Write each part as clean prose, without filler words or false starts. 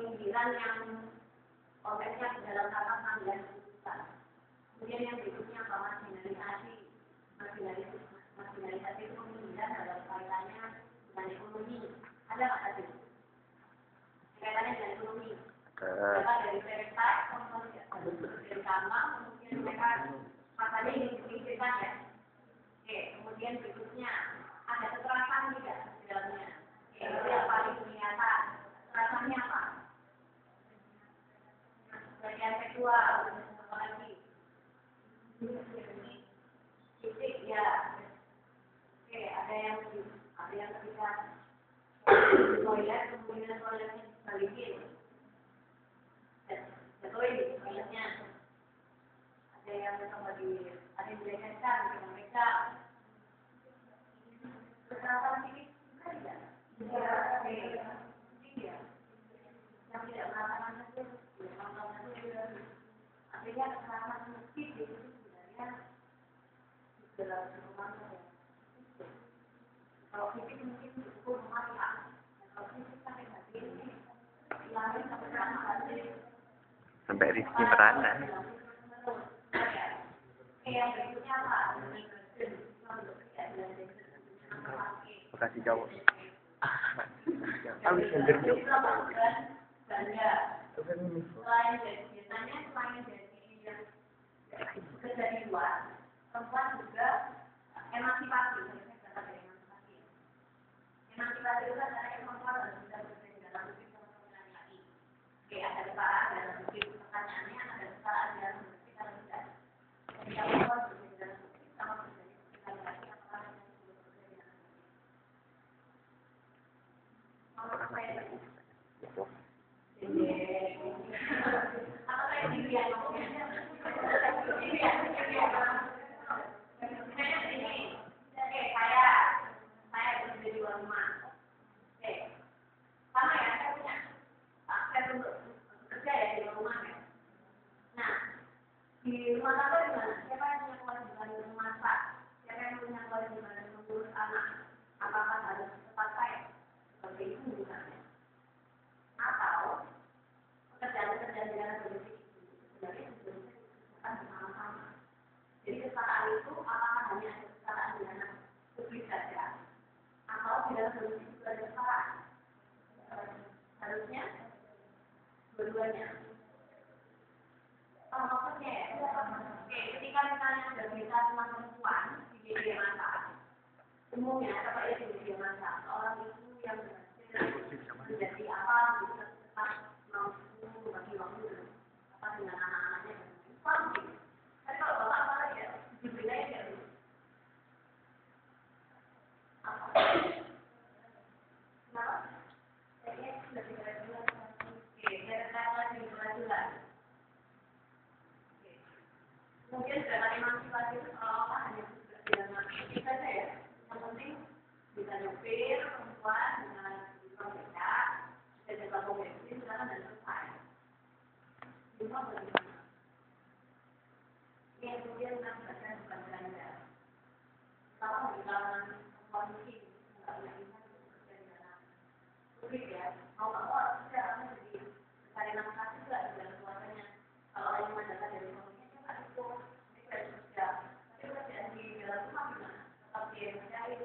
penyindiran yang konteksnya dalam kata panggilan keputusan. Kemudian yang berikutnya apa? Marginalisasi. Marginalisasi itu penyindiran dalam kaitannya dengan ekonomi. Ada nggak tadi? Kaitannya dengan ekonomi. Mereka dari stereotip, dari kamar, kemudian mereka katanya ingin dipisahkan ya. Oke, kemudian berikutnya ada kekerasan tidak di dalamnya. Oke, itu yang paling kelihatan. Kekerasannya apa? Pelecehan seksual, apa lagi? Fisik ya. Oke, ada yang ketika toilet, kemudian toiletnya dibalikin. Jatuhin toiletnya. Ada yang dilecehkan dengan mereka. Kekerasan fisik juga tidak? Iya. Yang tidak merasakan itu, artinya kekerasan fisik itu sebenarnya dalam rumah ya. Kalau fisik mungkin cukup memakan. Kalau fisik sampai hati ini hilangin sampai Rizky merana. Yang berikutnya apa? Bekasi cowok. Habis sender jauh. Bangga. Selain dari yang kerja di luar, perempuan juga emansipasi. Emansipasi itu adalah perempuan harus bisa bekerja dalam musik sama laki-laki. Oke, ada kesetaraan dalam musik. Pertanyaannya ada kesetaraan dalam musik atau tidak? Ketika perempuan bekerja dalam musik sama bekerja laki-laki, apakah itu bekerja dalam musik? Kalau saya di rumah tangga di mana? Siapa yang punya kewajiban memasak? Siapa yang punya kewajiban mengurus anak? Apakah harus tepat saya? Seperti itu misalnya. Atau pekerjaan-pekerjaan di dalam domestik itu sebenarnya dikerjakan bersama-sama. Jadi kesetaraan itu apakah hanya ada kesetaraan di dalam publik saja? Atau di dalam domestik juga ada kesetaraan? Harusnya dua-duanya. Maksudnya ya, ketika misalnya ada berita tentang perempuan di media massa, umumnya apa ya di media massa, orang itu yang berhasil menjadi apa, bisa tetap mampu bagi waktu apa dengan anak-anaknya, pasti. Tapi kalau bapak apa ya, dibilangnya tidak dulu. Apa? Kenapa? Kayaknya sudah tidak jelas. Oke, kira-kira jelas. Mungkin dalam emansipasi itu seolah-olah hanya berjalan fisik saja ya. Yang penting bisa nyopir, perempuan, dengan bekerja, bisa jaga komisi, misalkan dan selesai. Cuma bagaimana? Ini yang kemudian mengakibatkan bukan belanja. Kalau di kalangan perempuan mungkin tidak punya pilihan untuk bekerja di dalam publik ya. Mau nggak mau sejarahnya jadi mencari nafkah juga di dalam keluarganya. Kalau yang mengandalkan dari itu mereka kerja, tapi kerjaan di dalam rumah gimana? Tetap dia mencari.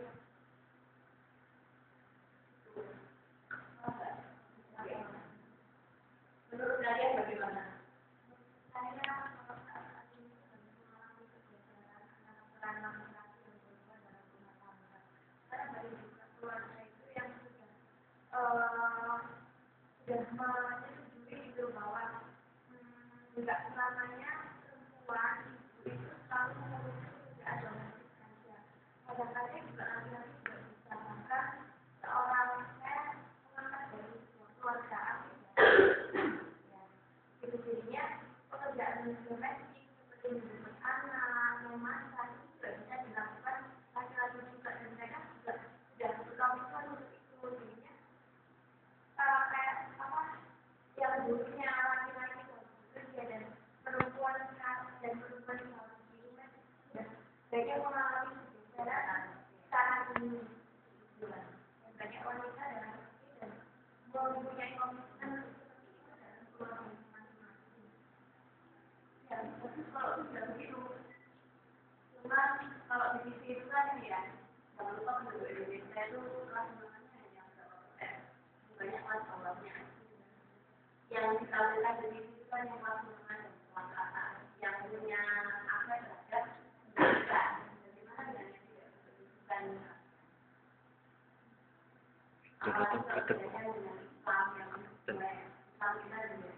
Menurut kalian bagaimana? Karena bagi keluarga itu yang sudah menyetujui itu bahwa tidak selamanya perempuan itu selalu mengurus ada saja. Kadang-kadang juga laki-laki juga bisa bahkan seorang saya mengangkat dari keluarga itu jadinya pekerjaan domestik seperti menjemput anak, memasak itu juga bisa dilakukan laki-laki juga dan mereka juga sudah berkomitmen untuk itu jadinya kayak apa yang dulunya laki-laki bekerja dan perempuan dan perempuan yang harus di rumah dan banyak mengalami pergeseran sekarang ini dan banyak wanita dan laki-laki dan mempunyai komitmen yang ditampilkan di situ kan yang masuk dengan kekuasaan yang punya akses terhadap pendidikan. Bagaimana dengan yang tidak berpendidikan? Apalagi kalau berkaitan dengan Islam yang mulai Islam kita memiliki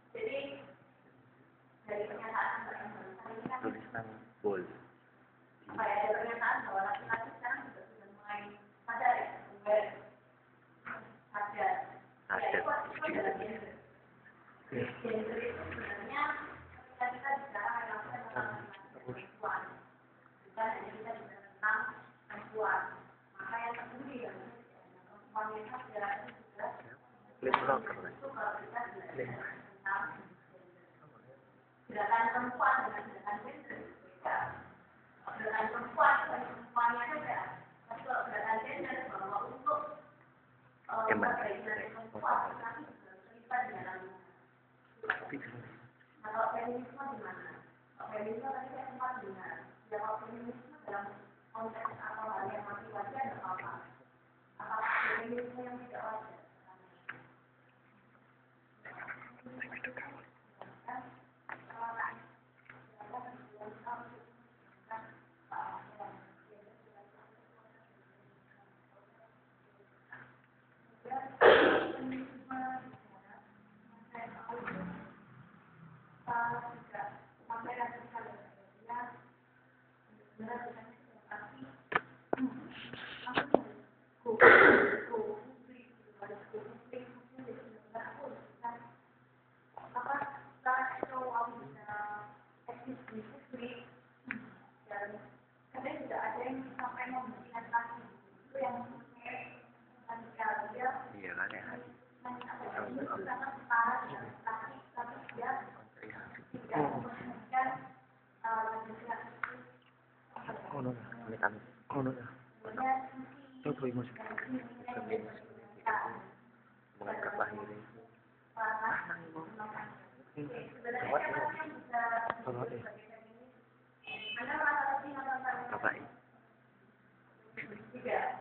jadi dari pernyataan tulisan bol. Apa ya, ada pernyataan bahwa laki-laki sekarang juga sudah mulai sadar ya, sadar. Ya, itu adalah gender. Gender itu sebenarnya ketika kita bicara relawan tentang perempuan, bukan hanya kita bicara tentang perempuan. Maka yang peduli dan perempuan itu adalah itu juga itu kalau kita bicara tentang gerakan perempuan dengan gerakan gender beda. Gerakan perempuan perempuannya saja, tapi kalau gerakan gender bahwa untuk perbaikan perempuan tapi juga terlibat di dalamnya. Nah, kalau feminisme gimana? Kalau feminisme tadi saya sempat dengar. Ya, kalau feminisme dalam konteks atau hal yang masih wajar atau apa? Apakah feminisme yang tidak wajar?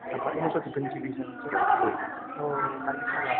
Bapak ini sudah dibenci bisa. Oh, nanti salah.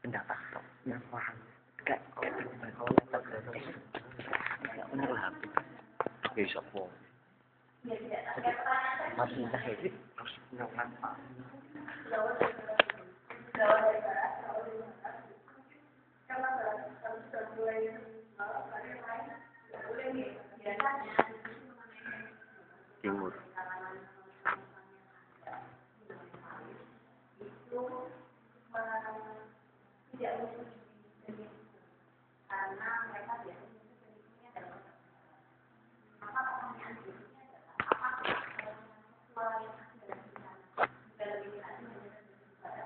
Pendapat yang paham kayak bener lah bisa po masih dah ini harus nyaman timur karena mereka biasanya adalah maka pertanyaan berikutnya adalah apakah yang ada di sana juga lebih lanjut daripada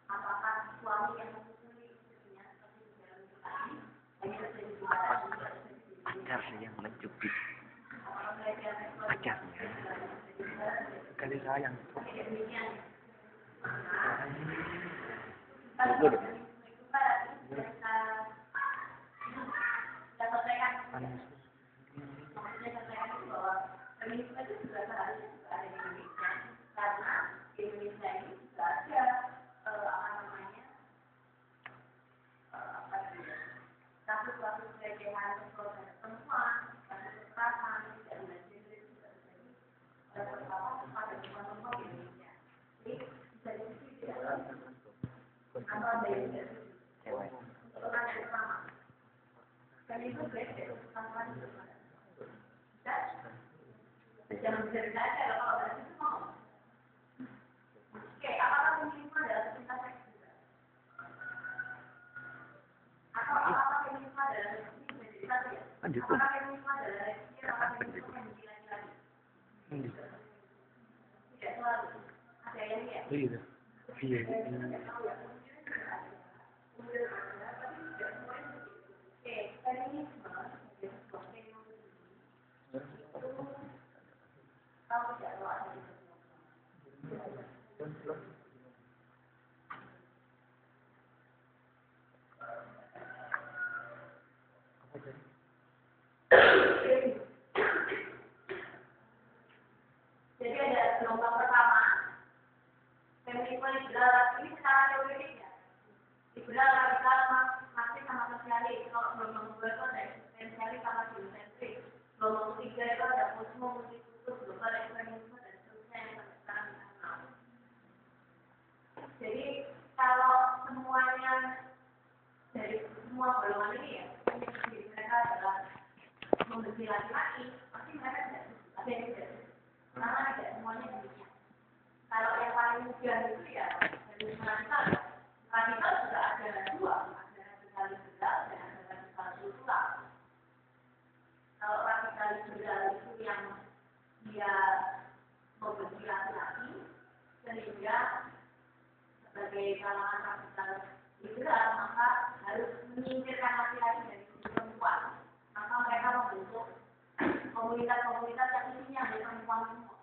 apakah suami yang mempunyai istrinya seperti di dalam tadi hanya terjadi pacarnya yang mencubit pacarnya kali sayang itu deh Atau ada yang tidak setuju? Cewek. Pertanyaan pertama. Dan itu beda, tanpa bisa. Jangan bisa aja kalau dari itu mau. Oke, apakah feminisme adalah cinta seks juga? Atau apakah feminisme adalah menjadi satu ya? Apakah feminisme adalah resmi atau feminisme yang menjadi laki-laki? Tidak selalu. Ada yang ya? Iya. Iya. Oke, feminisme menjadi sebuah teknologi itu tahu tidak kalau ada di jadi ada gelombang pertama, feminisme liberal ini secara teoretik ya. Liberal radikal masih sama sosialis. Kalau gelombang kedua itu ada eksistensialis sama geosentrik. Gelombang ketiga itu ada kosmo, multikultur, global ekstremisme dan seterusnya yang sampai sekarang kita kenal. Jadi kalau semuanya dari semua golongan ini ya, mereka adalah membenci laki-laki, pasti mereka tidak ada yang tidak. Karena tidak semuanya demikian. Kalau yang paling mudah itu ya dari radikal. Radikal juga ada dua, ada radikal liberal dan ada radikal kultural. Kalau radikal liberal itu yang dia membenci laki-laki, sehingga sebagai kalangan radikal liberal maka harus menyingkirkan laki-laki dari perempuan. Maka mereka membentuk komunitas-komunitas yang isinya ada perempuan semua.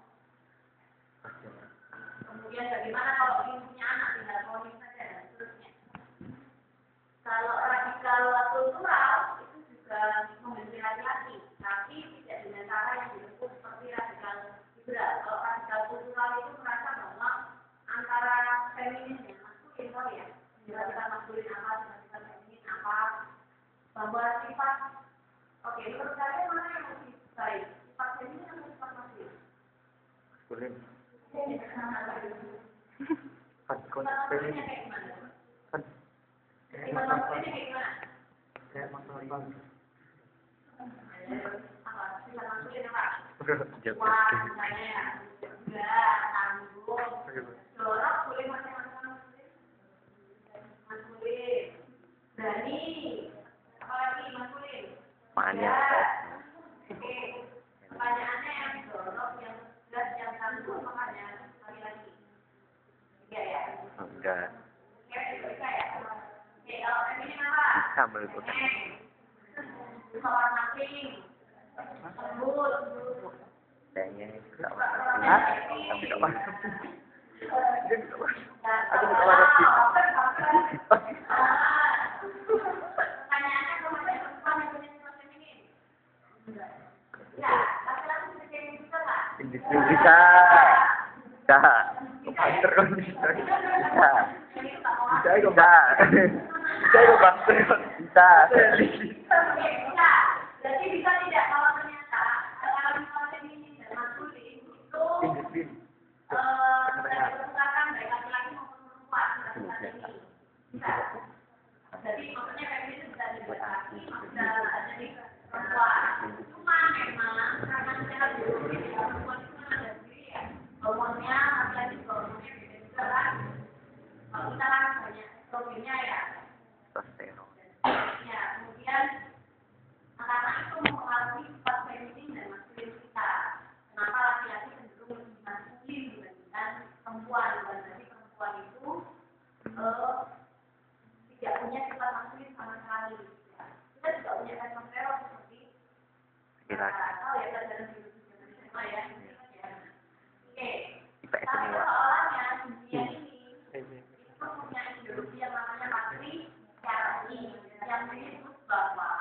Kemudian bagaimana kalau ingin punya anak tinggal kawin saja dan seterusnya. Kalau radikal kultural itu juga membenci laki-laki, tapi tidak dengan cara yang disebut seperti radikal liberal. Kalau radikal kultural itu merasa bahwa antara feminis dan maskulin, tahu ya, radikal maskulin apa, radikal feminin apa, bahwa sifat, oke, menurut kalian mana yang lebih baik, sifat feminin atau sifat maskulin? Maskulin. Sifat maskulinnya kayak gimana? Sifat maskulinnya kayak gimana? Kayak masalah bang. Apa? Sifat maskulin apa? Jawab. Wah, misalnya, enggak, tanggung, jorok, boleh macam-macam maskulin, berani, apalagi maskulin. Banyak. Oke, pertanyaannya yang jorok, yang jelas, yang tanggung, makanya laki-laki. Iya ya. Enggak. Oke, ya. Oke, kalau feminin apa? Bisa meliput. Hormating, lembut. Kayaknya tidak masuk. Hah? Tapi tidak masuk. Dia tidak masuk. Aku tidak masuk. Pertanyaannya kemana perempuan yang punya sifat feminin? Ya, laki-laki bisa jadi bisa nggak? Bisa. Bisa. Banter kan bisa. Bisa. Bisa itu bang. Bisa itu bang. Bisa. Oke, bisa. Jadi bisa tidak kalau ternyata kalau sifat feminin dan maskulin itu diperlukan baik laki-laki maupun perempuan sifat feminin. Bisa. Jadi maksudnya feminin itu bisa jadi laki, bisa jadi perempuan. Cuma memang karena secara biologis perempuan itu kan ada sendiri ya. Hormonnya laki-laki juga hormonnya beda-beda kan. Kalau kita kan banyak estrogennya ya. Testosteron. Ya, kemudian karena itu mempengaruhi sifat feminin dan maskulin kita. Kenapa laki-laki cenderung lebih maskulin dibandingkan perempuan? Berarti perempuan itu tidak punya sifat maskulin sama sekali. Ya. Kita juga punya testosteron seperti atau ya pelajaran biologi sama ya. Oke. Tapi soalnya dunia ini itu punya ideologi yang namanya patriarki yang menyebut bahwa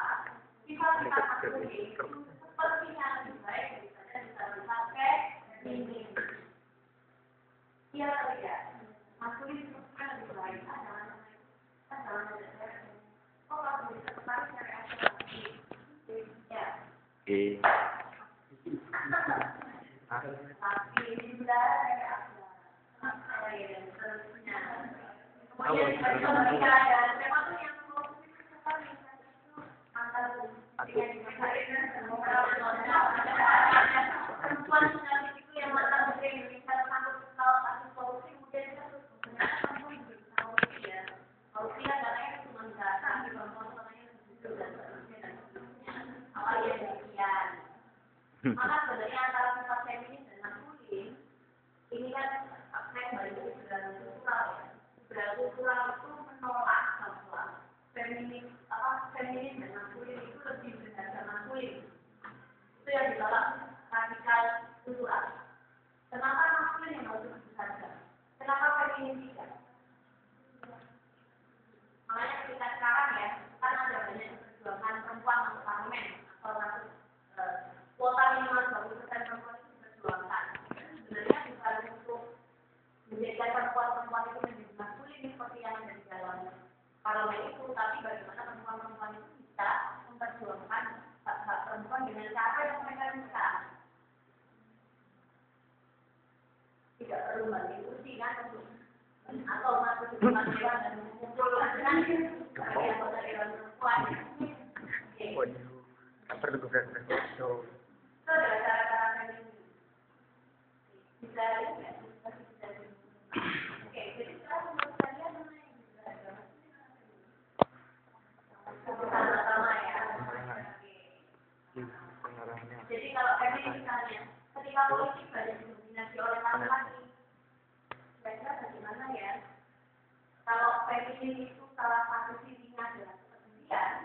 sifat-sifat maskulin itu sepertinya lebih baik daripada sifat feminin. Iya atau tidak? Maskulin sepertinya lebih baik. Jangan ada. Oh, kalau bisa tertarik cari aja. Ya. Tapi ini sudah ada. Saya dan seterusnya. Kemudian ketika ada memang tuh yang perempuan itu yang mantan menteri Indonesia tersangkut kasus korupsi kemudian kita terus perempuan juga bisa korupsi ya. Korupsi kan katanya cuma datang di perempuan katanya jujur dan seterusnya dan seterusnya. Awal yang demikian. Maka sebenarnya antara sifat feminis dan maskulin ini kan saya kembali ke liberal kultural ya. Liberal kultural itu menolak bahwa feminis dan maskulin itu lebih berharga maskulin. Itu yang ditolak radikal kultural. Kenapa maskulin yang harus berharga? Kenapa feminis tidak? Makanya ketika sekarang ya, kan ada banyak perjuangan perempuan masuk parlemen atau masuk kuota minimal 20% perempuan itu diperjuangkan. Sebenarnya bukan untuk menjadikan perempuan-perempuan itu menjadi maskulin seperti yang ada di dalam parlemen itu, tapi bagaimana perempuan-perempuan itu bisa memperjuangkan hak-hak perempuan dengan cara yang mereka bisa. Tidak perlu bagi kursi kan atau masuk ke dewan dan mengumpul dengan anggota dewan perempuan. Tak perlu berat-berat. Itu adalah cara-cara feminis. Bisa ya? Oke, jadi sekarang menurut kalian sama-sama ya. Jadi kalau feminis misalnya, ketika politik banyak didominasi oleh laki-laki, kira-kira bagaimana ya? Kalau feminis itu salah satu sisinya adalah kepedulian,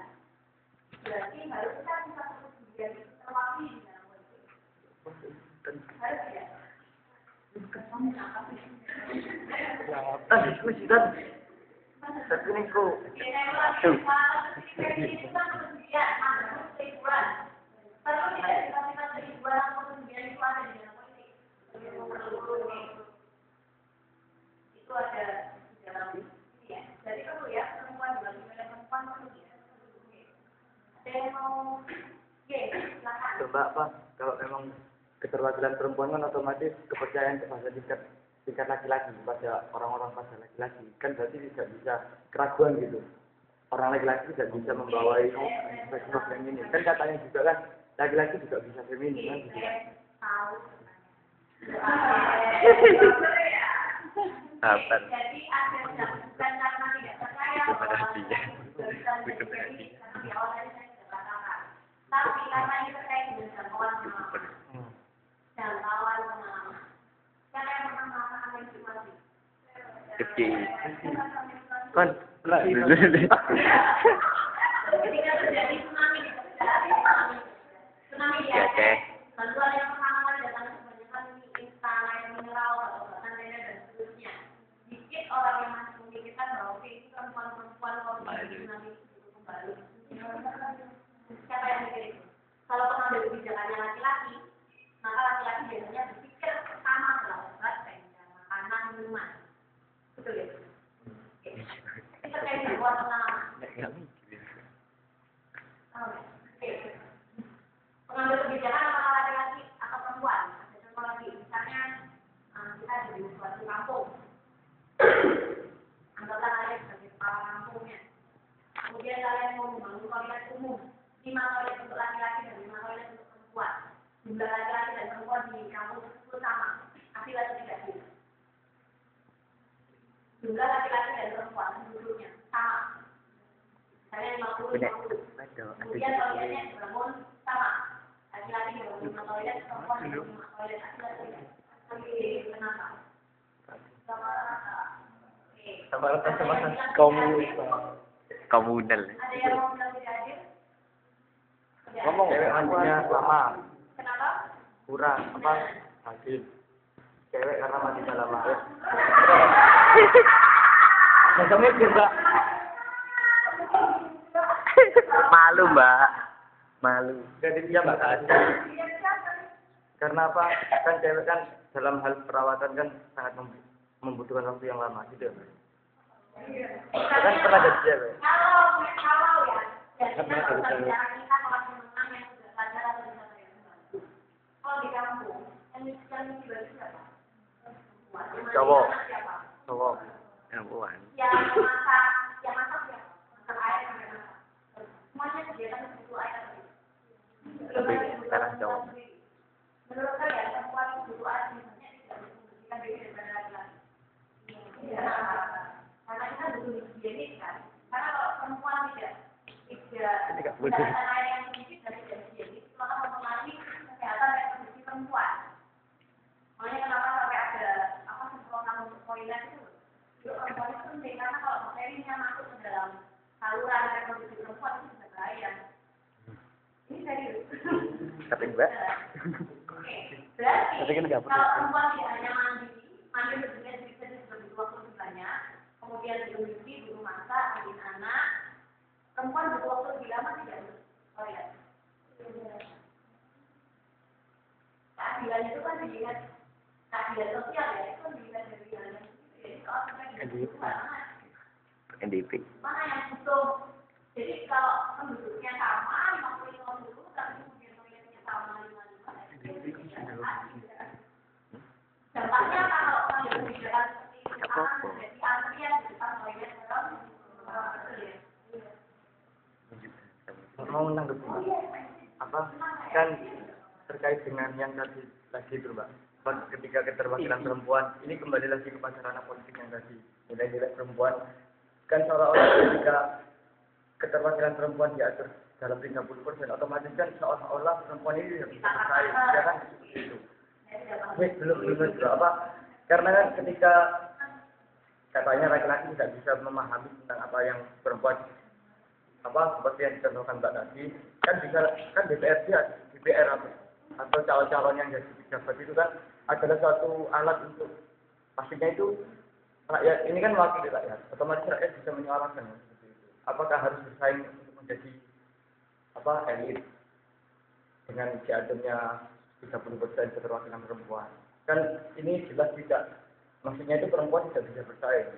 berarti harusnya bisa kepedulian itu terwakili di dalam politik. Harus ya? Diskusi kan. Tapi ini kok. Tuh. Itu kan kepedulian, maksudnya keibuan. Kalau tidak sifat-sifat keibuan atau kepedulian itu ada di dalam politik. Itu ada di dalam ini ya. Jadi perlu ya perempuan dibagi oleh perempuan perlu ya. Ada yang mau silakan. Coba apa? Kalau memang keterwakilan perempuan kan otomatis kepercayaan kepada tingkat laki-laki pada orang-orang pada laki-laki kan berarti tidak bisa keraguan gitu. Orang laki-laki tidak bisa membawa itu sifat feminin. Kan katanya juga kan laki-laki juga bisa feminin kan gitu. Sabar. Jadi ada bukan karena tidak percaya bahwa dia. di awal tadi saya sudah katakan. Tapi karena ini terkait dengan jangkauan pengalaman. Jangkauan pengalaman. Siapa yang pernah merasakan menstruasi? Oke. Kan lah itu. Ketika terjadi tsunami di tsunami di Aceh, bantuan yang pertama kali datang kebanyakan instan, air mineral, atau bahkan tenda dan seterusnya. Sedikit orang yang masih memikirkan bahwa itu perempuan-perempuan korban tsunami itu kembali. Siapa yang mikir itu? Kalau pengambil kebijakannya laki-laki, maka laki-laki biasanya berpikir pertama adalah obat, tenda, makanan, minuman. Betul ya? Itu terkait dengan pengalaman. Pengambil kebijakan apakah laki-laki atau perempuan? Ada contoh lagi, misalnya kita di suatu kampung, anggaplah kalian sebagai kepala kampungnya. Kemudian kalian mau membangun toilet umum, 5 toilet untuk laki-laki dan 5 toilet untuk perempuan. Jumlah laki-laki dan perempuan di kampung tersebut sama, adil atau tidak adil? Jumlah laki-laki dan perempuan penduduknya sama. Kalian 50-50. Kemudian toiletnya dibangun sama. Laki-laki dibangun 5 toilet, perempuan dibangun 5 toilet. Kenapa? Sama komunal. Ada yang mau bilang tidak adil? Ngomong cewek mandinya lama. Kenapa? Kurang apa? Hasil. Cewek karena mandinya lama. Macamnya juga. Malu mbak, malu. Jadi dia mbak ada. Karena apa? Kan cewek kan dalam hal perawatan kan sangat membutuhkan waktu yang lama, gitu. Kan pernah jadi cewek. Kalau ya, jadi kita kalau bicara kita kelas menengah yang sudah belajar atau bisa bayar kembali. Kalau di kampung, yang dibagi siapa? Cowok. Siapa? Cowok. perempuan. yang masak ya, masak air sampai masak. Semuanya kegiatan butuh air. Tapi sekarang cowok. Menurut saya perempuan butuh air misalnya tidak membutuhkan diri daripada laki-laki. Ya, karena kita butuh higienis kan. Karena kalau perempuan tidak mendapatkan air yang sedikit dan tidak higienis, maka mempengaruhi kesehatan reproduksi perempuan. Makanya kenapa sampai ada semprotan untuk toilet itu? Itu perempuan itu penting karena kalau bakterinya masuk ke dalam saluran reproduksi perempuan itu bisa bahaya. Ini serius. Tapi enggak. Berarti Tapi kan enggak kalau perempuan tidak hanya mandi bersedia bisa butuh waktu lebih banyak, kemudian belum cuci, belum masak, bikin anak, perempuan butuh waktu lebih lama tidak? Oh ya. Keadilan itu kan dilihat keadilan sosial ya, itu kan dilihat dari hal yang itu. Jadi kalau kita NDP. mana yang butuh? Jadi kalau penduduknya sama 50-50, tapi kemudian toiletnya sama 55. Dampaknya kalau ada kebijakan seperti itu akan menjadi antrian di depan toilet betul ya. Mau menanggapi apa kan terkait dengan yang tadi itu Mbak, ketika keterwakilan perempuan ini kembali lagi kepada ranah politik yang tadi nilai-nilai perempuan kan seolah-olah ketika keterwakilan perempuan diatur dalam 30% otomatis kan seolah-olah perempuan ini bisa bersaing, ya kan itu. Belum juga apa karena kan ketika katanya laki-laki tidak bisa memahami tentang apa yang perempuan seperti yang dicontohkan Mbak tadi kan bisa kan DPR atau calon-calon yang jadi pejabat itu kan adalah suatu alat untuk pastinya itu rakyat ini kan mewakili rakyat otomatis rakyat bisa menyuarakan seperti itu. Apakah harus bersaing untuk menjadi elit dengan diaturnya 30% keterwakilan perempuan kan ini jelas tidak maksudnya itu perempuan tidak bisa bersaing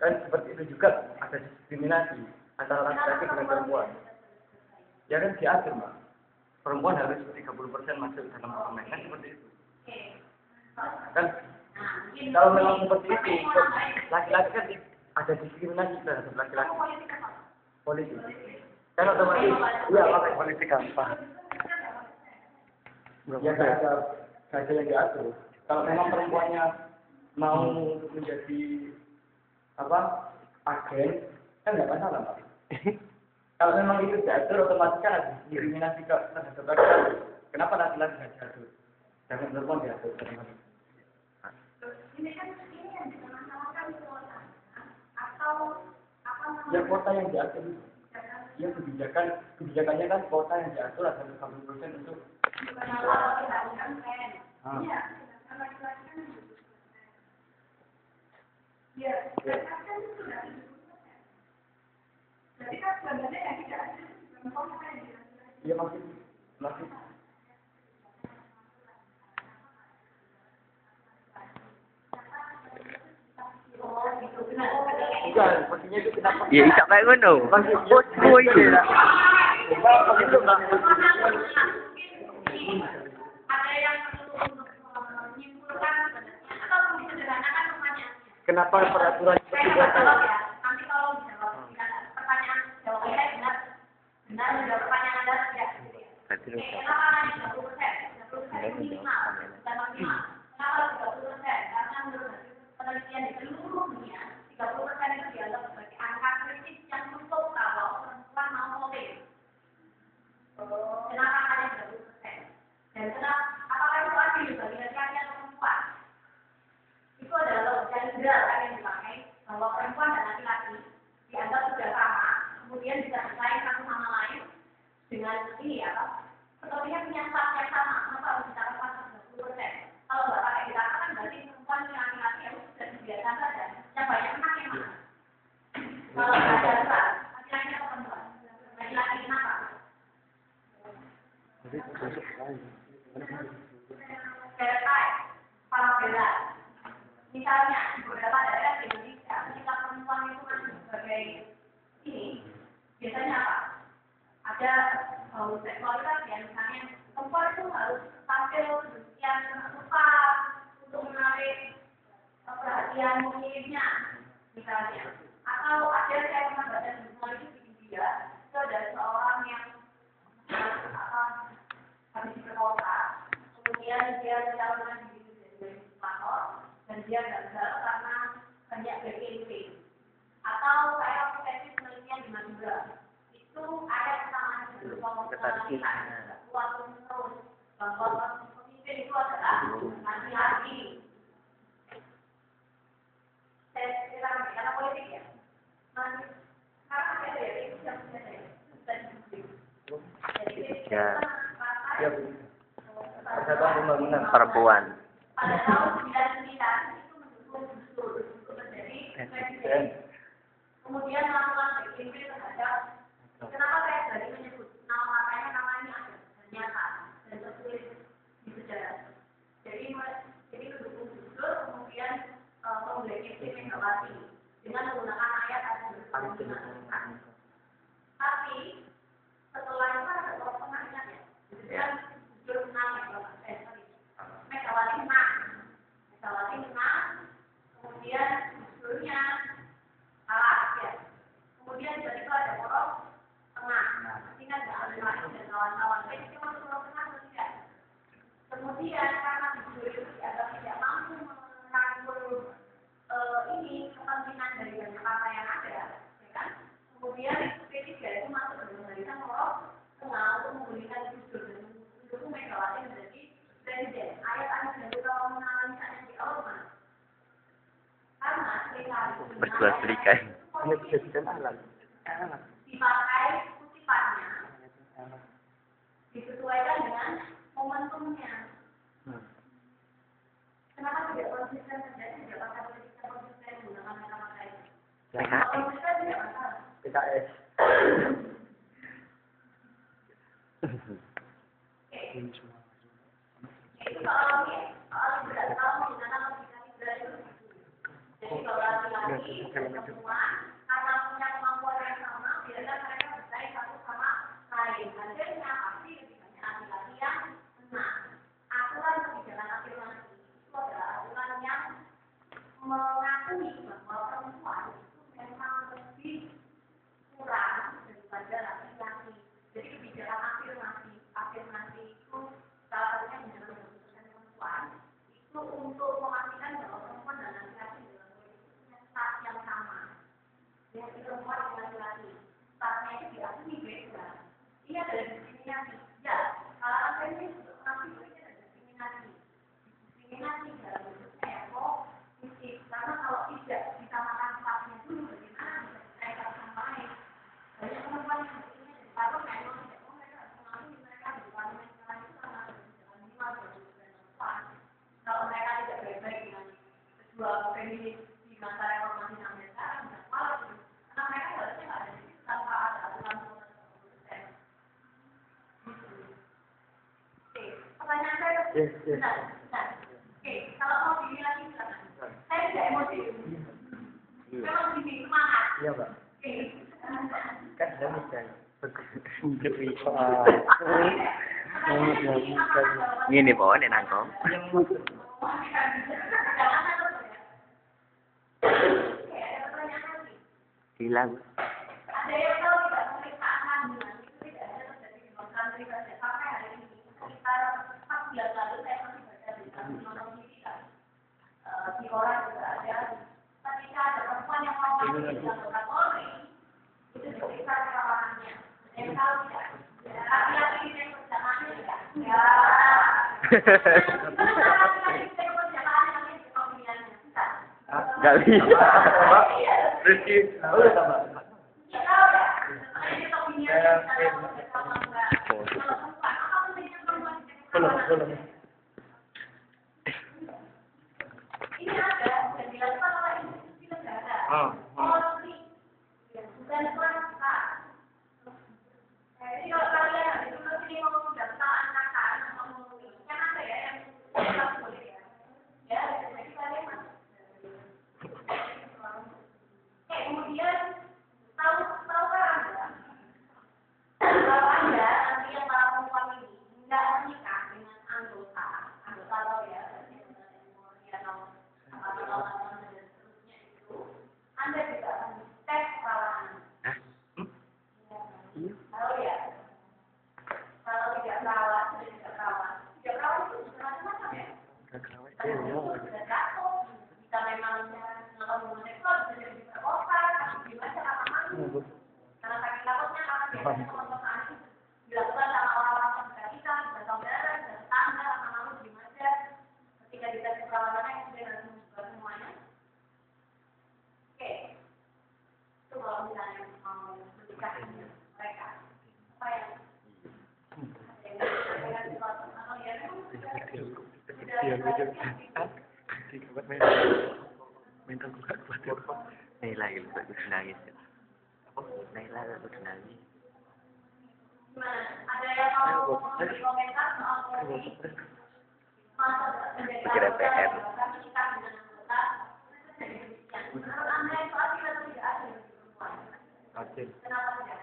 kan seperti itu juga ada diskriminasi antara laki-laki dengan perempuan ya kan diatur Mbak perempuan harus 30% masuk dalam parlemen kan seperti itu kan kalau memang seperti itu laki-laki kan ada diskriminasi terhadap laki-laki politik kan otomatis iya pakai politik apa ya ada yang diatur kalau memang perempuannya mau menjadi agen kan nggak masalah Pak. Kalau memang itu diatur otomatis kan ada diskriminasi terhadap laki-laki. Kenapa laki-laki nggak diatur? Jangan perempuan diatur. Ini yang dimasalahkan kuota atau apa namanya? Ya kuota yang diatur itu. Ya kebijakannya kan kuota yang diatur ada 30% untuk. Kalau kita undang kan? Iya, laki-laki kan. Iya, laki-laki kan sudah. Jadi kan sebenarnya yang tidak ada iya masih enggak sepertinya itu kenapa Ya isak kayak ngono. masih Oh iya lah. itu Mbak ada yang perlu untuk menyimpulkan sebenarnya atau disederhanakan pertanyaannya. kenapa peraturan itu Saya dibuat jawab ya. Nanti kalau dijawab pertanyaan jawabannya benar menjawab pertanyaan Anda tidak. Kenapa hanya 30%? 30% minimal, bukan maksimal. Kenapa 30%? Karena menurut penelitian di seluruh dunia, 30% itu dianggap sebagai angka kritis yang cukup kalau perempuan mau voting. Kenapa hanya 30%? Dan kenapa? Apakah itu adil bagi laki-laki atau perempuan? Itu adalah logika liberal yang dipakai bahwa perempuan dan laki-laki dianggap sudah sama, kemudian bisa bersaing satu sama lain dengan ini sepertinya punya stat yang sama, kenapa harus dikatakan 30%? Kalau nggak pakai dikatakan berarti perempuan dan laki-laki itu sudah dibiarkan saja. Yang banyak menang yang mana? Kalau nggak ada stat, laki-laki atau perempuan? Laki-laki kenapa? Verify, parabela. Misalnya di beberapa daerah di Indonesia, ketika perempuan itu masuk sebagai ini, biasanya apa? Ada seksualitas ya, misalnya perempuan itu harus tampil sedemikian rupa untuk menarik perhatian pemilihnya. misalnya. Atau ada saya pernah baca di jurnal itu di India, itu ada seorang yang habis diperkosa, kemudian dia mencalonkan diri jadi legislator dan dia gagal karena banyak BPNP. Atau saya waktu tesis penelitian di Madura, itu ada kesamaan di suatu terus bahwa pemimpin itu adalah laki-laki. Saya kira karena politik ya. Karena ada ya itu yang ada ya. Ya. Persatuan Pembangunan Perempuan. Pada tahun 99 itu mendukung Gus Dur menjadi presiden. Kemudian melakukan BKP terhadap kenapa saya tadi menyebut nama partainya namanya ada ternyata dan tertulis di sejarah. Jadi mendukung Gus Dur kemudian memblacklist Megawati dengan menggunakan ayat tapi setelah itu ada orang tengahnya ya. Kemudian Gus Dur menang Megawati menang, kemudian Gus Durnya kalah ya. Kemudian dari itu ada poros tengah, sehingga ada Amin dan kawan-kawan. Jadi cuma poros tengah tidak. Kemudian karena Gus Dur itu dianggap tidak mampu merangkul ini kepentingan dari banyak partai yang ada, ya kan? Kemudian P3 itu masuk dalam barisan poros tengah untuk memulihkan Gus Dur dan mendukung Megawati menjadi presiden. Ayat-ayat yang kita mau menanganinya di awal mana? Karena seringkali Berjual belikan. ini dijadikan alat dipakai kutipannya disesuaikan dengan momentumnya. Kenapa tidak konsisten terjadi tidak pakai politik konsisten menggunakan kata-kata itu? Kalau konsisten tidak masalah. PKS Itu soal berat kalau menggunakan logika berat itu. Jadi kalau laki-laki dan perempuan karena punya kemampuan yang sama, biarlah mereka bersaing satu sama lain. Hasilnya pasti lebih banyak laki-laki yang menang. Aturan kebijakan afirmasi itu adalah aturan yang mengakui bahwa perempuan itu memang lebih kurang daripada laki-laki. Jadi kebijakan afirmasi itu salah satunya menjaga keputusan perempuan itu untuk memastikan bahwa perempuan dan laki-laki dalam politik punya start yang sama. Dengan perempuan dan laki-laki, startnya itu diakui beda. Ini adalah diskriminasi. Ya, kalangan feminis juga mengakui bahwa ini adalah diskriminasi. Diskriminasi dalam bentuknya ya kok fisik. Karena kalau tidak disamakan startnya dulu, bagaimana bisa dikaitkan sama lain? Banyak perempuan yang sebetulnya jadi parlemen, memang tidak mau mereka harus mengakui mereka di parlemen sekarang itu karena ada kebijakan minimal dari perempuan. Kalau mereka tidak baik-baik dengan kedua feminis di masa reformasi sampai sekarang, tidak malah itu. Karena mereka harusnya nggak ada di situ tanpa ada aturan kuota. Oke, pertanyaan saya benar. Oke, kalau mau pilih lagi silakan. Saya tidak emosi. Memang gini, semangat. iya Pak Oke. kan dinamis kan Ngene po nek nangkong. Hilang. Ada yang tahu tidak pemeriksaan kandungan itu tidak ada terjadi di Bangsa Pribadi sampai hari ini. Sekitar 4 bulan lalu saya masih baca berita di TV kan. Di koran juga ada. Ketika ada perempuan yang mau masuk di anggota Polri, itu diperiksa kerawanannya. Ada yang tahu tidak? Laki-laki di sektor jamannya tidak? Ya. Laki-laki di sektor jamannya namanya di pemilihannya. Tidak. Enggak bisa. Rizky udah sama Ya tahu ya. Makanya kita pemilihannya misalnya mau bersama enggak. Kalau perempuan, apa pentingnya perempuan di sektor kerawanan? belum Ini ada dan dilakukan oleh institusi negara. Polri, ya, bukan swasta. Jadi kalau kalian ada di sini mau daftar anak-anak atau mau kan ada ya yang tidak boleh ya. Ya, jadi kalian masuk. Kemudian tahu kan Anda kalau Anda nanti yang para perempuan ini tidak menikah dengan anggota tahu ya, atau dan seterusnya itu, Anda Karena saking takutnya karena biasanya pemerkosaan itu dilakukan sama orang-orang terdekat kita, dan saudara, dan tetangga, anak-anak di mana. Ketika dites keperawatannya, kemudian harus membuka semuanya. Oke, itu kalau misalnya mau menikah mereka, apa yang mental gue gak kuat. Naila gitu, bagus nangis. Naila bagus nangis. gimana? Ada yang mau memberi komentar soal ini? Masa Kira PR. menikah dengan anggota? Menurut Anda itu adil atau tidak adil bagi perempuan? Adil. Kenapa tidak?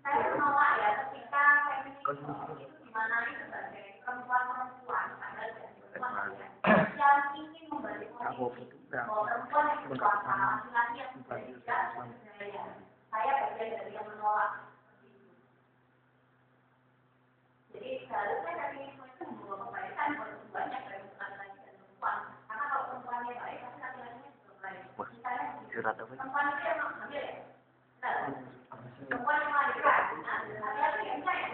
Saya menolak ya ketika feminisme itu dimaknai sebagai perempuan-perempuan padahal dari perempuan yang ingin membalik posisi bahwa perempuan yang berkuasa, laki-laki yang tidak berdaya. Saya bagian dari yang menolak. Jadi seharusnya feminisme itu membawa kebaikan buat banyak dari laki-laki dan perempuan. Karena kalau perempuannya baik, pasti laki-lakinya juga baik. Misalnya Surat apa? perempuan itu emang hamil ya? Perempuan yang melahirkan, laki-laki yang enggak ya?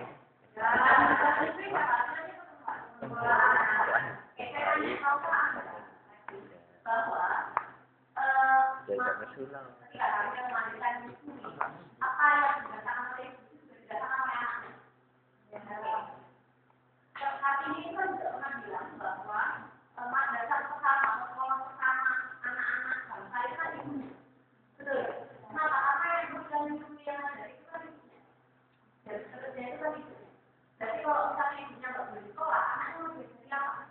Bahwa Jaga Rasulullah. ketika hamil melahirkan itu apa yang dirasakan oleh ibu itu dirasakan oleh anaknya. Saat ini kan juga pernah bilang bahwa madrasah pertama, sekolah pertama anak-anak bangsa itu kan ibunya. Betul. Kenapa? Karena yang berjalan ibu yang ada itu kan ibunya. Dan seterusnya itu kan ibunya. Jadi kalau misalnya ibunya nggak boleh sekolah, anaknya mau belajar apa?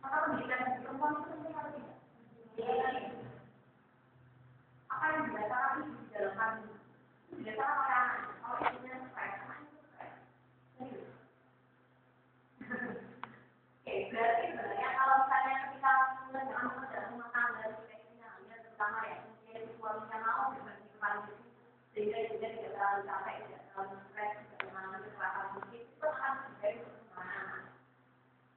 Maka pendidikan bagi perempuan itu penting atau tidak? Apa yang dirasakan ibu di dalam kandungan itu dirasakan oleh anaknya. Kalau ibunya stres, anaknya itu stres. Serius. Oke, berarti sebenarnya kalau misalnya ketika menjalankan dalam rumah tangga sepertinya hamil terutama ya mungkin suaminya mau berbagi kepada itu sehingga juga tidak terlalu capek, tidak terlalu stres, tidak mengalami kekerasan fisik itu akan menjadi perkembangan anak.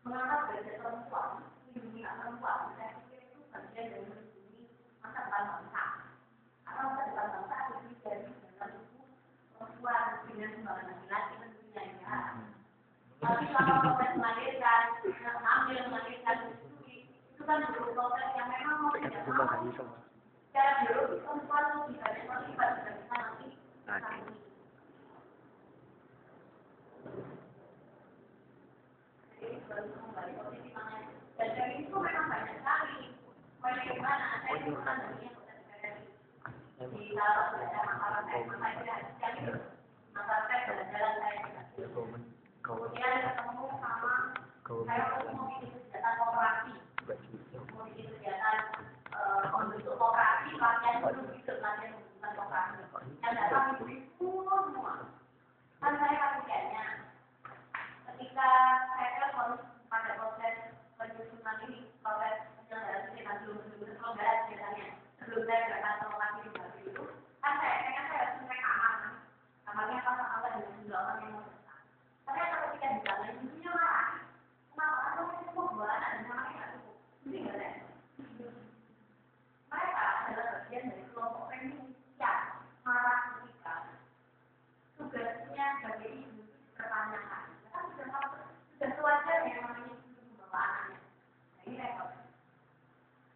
Mengapa belajar perempuan, melindungi anak perempuan, saya pikir itu bagian dari melindungi masa depan bangsa. Karena masa depan bangsa terdiri dari dalam ibu perempuan dengan sumbangan laki-laki tentunya ya. Tapi kalau proses melahirkan, hamil, melahirkan, itu kan butuh proses yang memang mau tidak mau. Secara biologis perempuan lebih banyak terlibat dibandingkan laki-laki. Jadi baru kembali posisi mana? Dan dari itu memang banyak sekali. Bagaimana? Saya itu kan dunia di dalam belajar makalah saya jalan-jalan saya. Kemudian ketemu sama saya mau bikin kegiatan koperasi, mau bikin kegiatan membentuk koperasi, latihan dulu gitu, latihan membentuk koperasi. Yang datang ibu-ibu semua. Kan saya kagetnya, ketika saya telepon pada proses penyusunan ini, proses penyelenggaraan kegiatan penyelenggaraan kegiatannya, sebelum saya berangkat ke lokasi di Bali itu, kan saya harus sampai kamar, kamarnya kamar dengan jumlah orang yang mau. Ternyata ketika di dalam ibunya marah. Kenapa? Karena mereka mau buat anak dan anaknya nggak cukup. Ini nggak ada. Mereka adalah bagian dari kelompok feminis yang marah ketika tugasnya sebagai ibu dipertanyakan. Kan sudah sewajarnya yang namanya ibu membawa anaknya. Nah ini repot.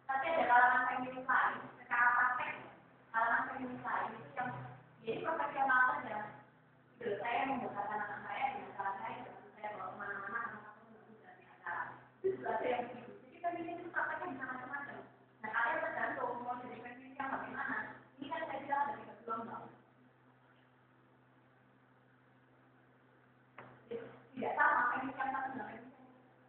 Tapi ada kalangan feminis lain, secara praktek, kalangan feminis lain itu yang jadi profesional saja. Saya membesarkan anak saya dengan cara saya bawa kemana-mana anak aku nggak bisa di acara. Itu juga ada yang begitu. Jadi feminis itu prakteknya bisa macam-macam. Nah kalian tergantung mau jadi feminis yang bagaimana. Ini kan saya bilang ada 3 gelombang. Tidak sama feminis yang satu dengan feminis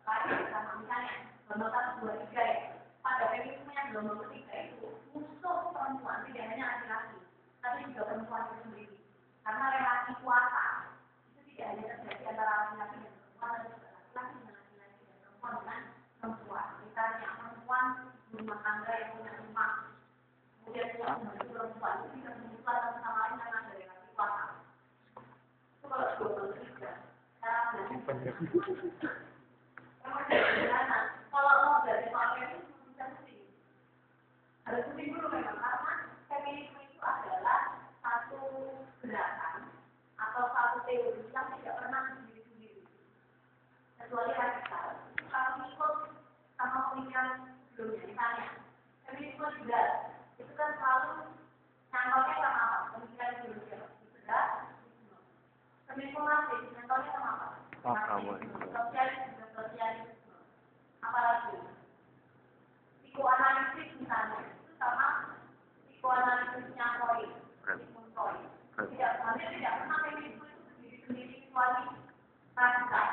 lain sama misalnya gelombang 1, 2, 3 ya. Pada feminisme yang gelombang ketiga itu musuh perempuan tidak hanya laki-laki, tapi juga perempuan itu sendiri. Karena relasi kuasa itu tidak hanya terjadi antara laki-laki dan perempuan, tapi juga laki-laki dengan laki-laki dan perempuan dengan perempuan. Misalnya perempuan rumah tangga yang punya rumah, kemudian punya pembantu perempuan itu bisa membuka satu sama lain karena ada relasi kuasa. Itu kalau gelombang ketiga. Nah Kalau mau belajar soal feminisme bisa pusing. Harus pusing dulu memang karena feminisme itu adalah satu gerakan atau satu teori yang tidak pernah sendiri-sendiri. Kecuali radikal. Kalau ikut sama pemikiran sebelumnya, misalnya feminisme liberal itu kan selalu nyantolnya sama apa? Pemikiran sebelumnya. Liberal, feminisme marxis nyantolnya sama apa? Sosialisme. Apalagi psikoanalisis misalnya itu sama psikoanalisisnya Freud, Sigmund Freud. Hampir tidak pernah feminisme itu sendiri-sendiri kecuali radikal.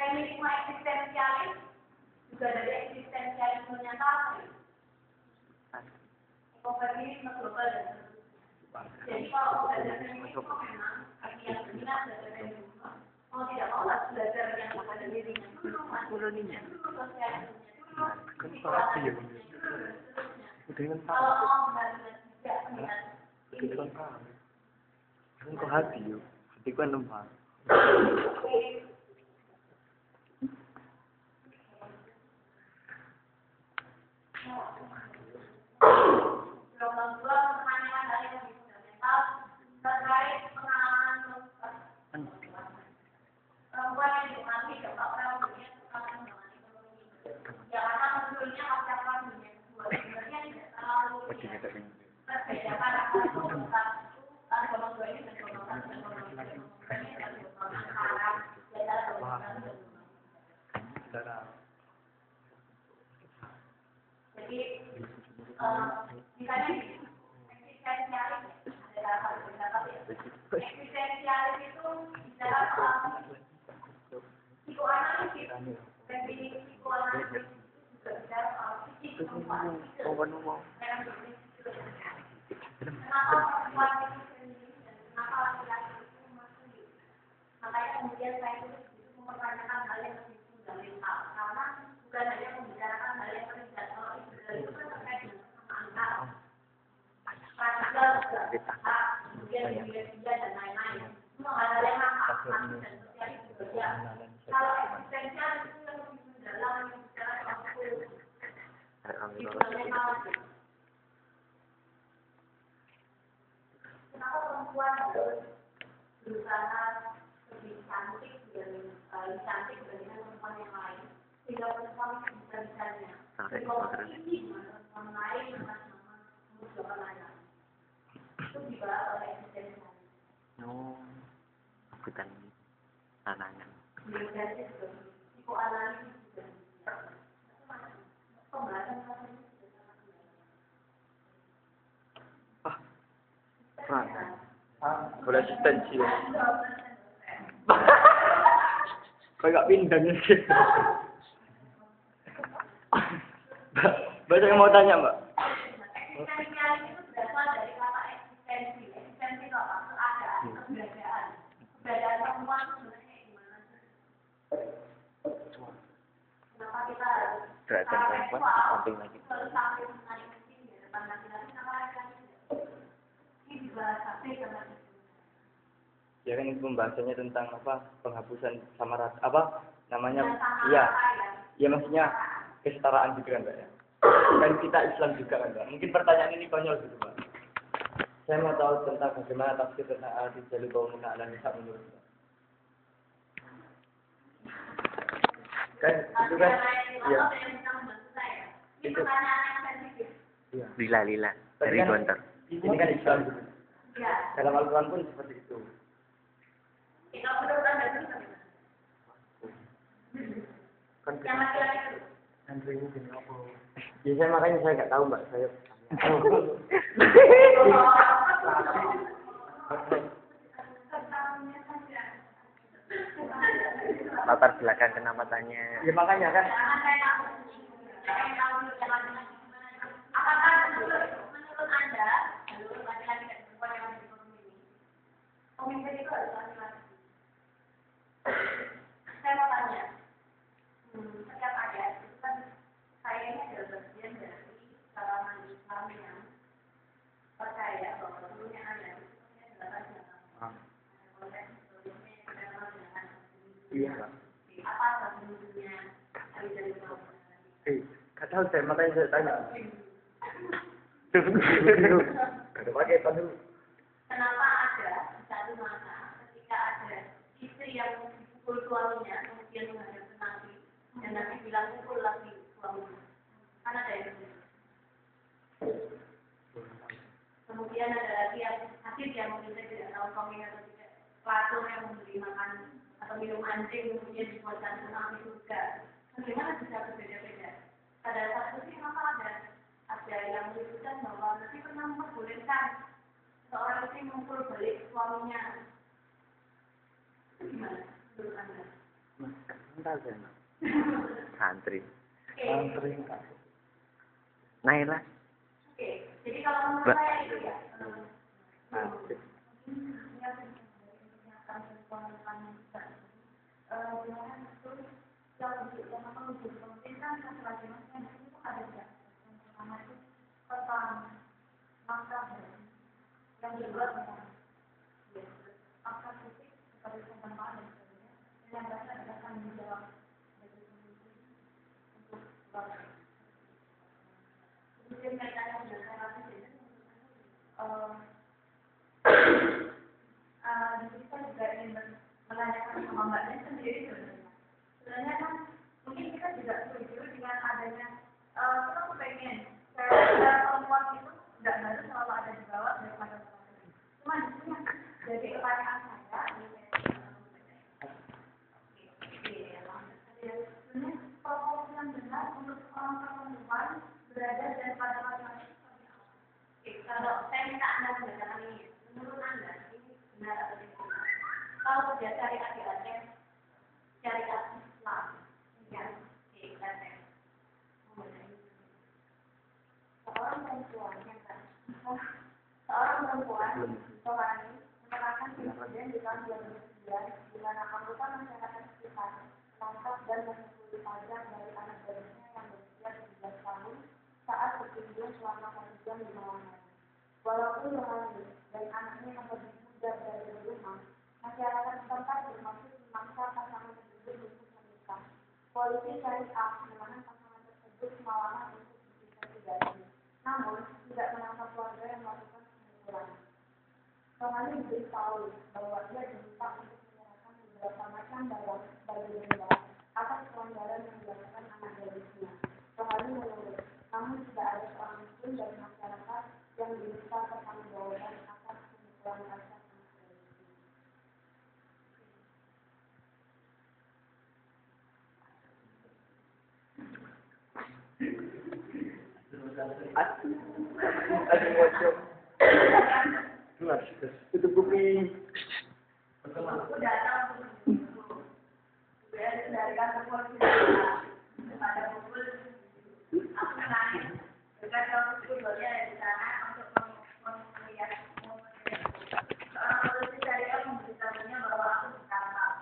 Feminisme eksistensialis juga dari eksistensialismenya Sartre. Ekofeminisme global dan seterusnya. Jadi kalau belajar feminisme memang bagi yang berminat belajar feminisme mau tidak mau harus belajar yang pada dirinya dulu, sosialismenya dulu, kalau mau benar-benar tidak minat ini. Kok hati yuk, hati ku lemah. Gelombang dua pertanyaan hal yang lebih fundamental terkait pengalaman perempuan yang dikenali dampak perang dunia serta pengembangan ekonomi. Ya karena munculnya pasca perang dunia kedua sebenarnya tidak terlalu berbeda karena itu gelombang dua ini dan gelombang satu dan gelombang tiga ini adalah gelombang antara di antara gelombang satu dan gelombang. Jadi misalnya eksistensialis adalah hal eksistensialis itu bicara soal psikoanalisis, definisi psikoanalisis juga bicara soal psikis perempuan. Kenapa perempuan itu sendiri dan kenapa laki-laki itu maskulin? Makanya kemudian saya itu mempertanyakan hal yang lebih fundamental karena bukan hanya membicarakan hal yang terlibat kalau itu kan terkait dengan kesamaan radikal juga kemudian dia dan lain-lain semua hal-hal yang nampak dan sosialis juga. Kalau eksistensial itu yang lebih mendalam yang bicara soal fundamental. Kenapa perempuan harus berusaha lebih cantik dibandingkan perempuan yang lain sehingga perempuan itu bisa-bisanya berkompetisi dengan perempuan lain dengan nama memperjuangkan laki-laki. Itu dibahas oleh eksistensialis. Bukan tanangan. Biasanya juga psikoanalisis juga pembahasan ini sudah sangat Boleh asistensi ya. Kayak pindahnya sih. Mbak, saya mau tanya Mbak. Eksistensialis itu berasal dari kata eksistensi. Eksistensi itu apa? Keadaan, keberadaan. Keberadaan perempuan itu sebenarnya gimana sih? Kenapa kita harus Keberadaan perempuan samping lagi. Harus sampai menarik ke sini di depan laki-laki sama laki-laki? Ini dibahas sampai sama itu. Ya kan itu pembahasannya tentang apa? Penghapusan samarat apa namanya? Iya. Iya maksudnya kesetaraan gitu kan Mbak ya. Kan kita Islam juga kan Mbak. Mungkin pertanyaan ini konyol gitu Mbak. Saya mau tahu tentang bagaimana tafsir tentang arti jalur kaum ala nisa menurut Mbak. Kan itu kan iya. Itu pertanyaan yang sensitif. Iya. Lila dari Kan, Gontor. ini kan Islam gitu. Iya. Dalam Al-Quran pun seperti itu. Itu menurut Anda itu bagaimana? Kan Yang laki-laki itu. ya saya makanya saya nggak tahu Mbak saya. Latar belakang kenapa tanya? Ya makanya kan. Apakah menurut Anda, menurut laki-laki dan perempuan yang ada di forum ini, pemimpin itu harus laki-laki? Saya mau tanya, setiap ayat itu kan kayaknya adalah bagian dari kalangan Islam yang percaya bahwa seluruhnya ayat itu adalah jangan. Konteks historisnya yang adalah jangan. Iya, Pak. Apa asal usulnya dari suami? Nggak tahu saya, makanya saya tanya. Dulu. Gak ada paketan dulu. Kenapa ada di satu masa ketika ada istri yang dipukul suaminya, kemudian menghadap ke Nabi, dan Nabi bilang pukul lagi suaminya. Kan ada yang begitu. Kemudian ada lagi hadis yang mungkin saya tidak tahu suaminya atau tidak. Pelacur yang memberi makan atau minum anjing kemudian dibuatkan tsunami surga. Bagaimana bisa berbeda-beda? Pada saat itu kenapa ada yang menyebutkan bahwa Nabi pernah memperbolehkan seorang istri memukul balik suaminya. Itu gimana menurut Anda? Entah saya. Santri. Santri. Naila. Oke, jadi kalau menurut saya itu ya. Yang dibuat akan fisik seperti pengembangan dan yang berasal adalah tanggung jawab dari pemimpin untuk kemudian kaitannya dengan relasi gender di sini saya juga ingin menanyakan sama mbaknya sendiri sebenarnya kan mungkin kita juga setuju dengan adanya kita pengen perempuan itu nggak harus selalu ada di bawah daripada cuma di sini jadi pertanyaan saya sebenarnya proporsi yang benar untuk seorang perempuan berada daripada laki-laki seperti apa? Kalau saya minta Anda menjelaskan ini, menurut Anda ini benar atau tidak? Kalau dia syariat di Aceh, syariat Islam, ya, kita seorang perempuan yang seorang perempuan Sorani menerapkan presiden di tahun 2009 di mana anggota masyarakat sekitar tangkap dan memukul pajak dari anak gadisnya yang berusia 17 tahun saat berkunjung selama 1 jam di malam hari. Walaupun Sorani dan anaknya yang lebih muda dari rumah, masyarakat setempat bermaksud memaksa pasangan tersebut untuk menikah. Polisi syariah menahan pasangan tersebut semalaman untuk diinvestigasi. Namun, tidak menangkap warga yang melakukan pemukulan. Sorani diberitahu bahwa dia diminta untuk menyerahkan beberapa macam barang sebagai denda atas pelanggaran yang dilakukan anak gadisnya. Sorani menurut, namun tidak ada seorang pun dari masyarakat yang diminta pertanggungjawaban atas pemukulan terhadap anak gadisnya. Itu bukti. Udah tahu dari kantor polisi kepada pukul aku nangis dekat kantor pulbolnya di sana untuk melihat seorang polisi syariah memberitahunya bahwa aku ditangkap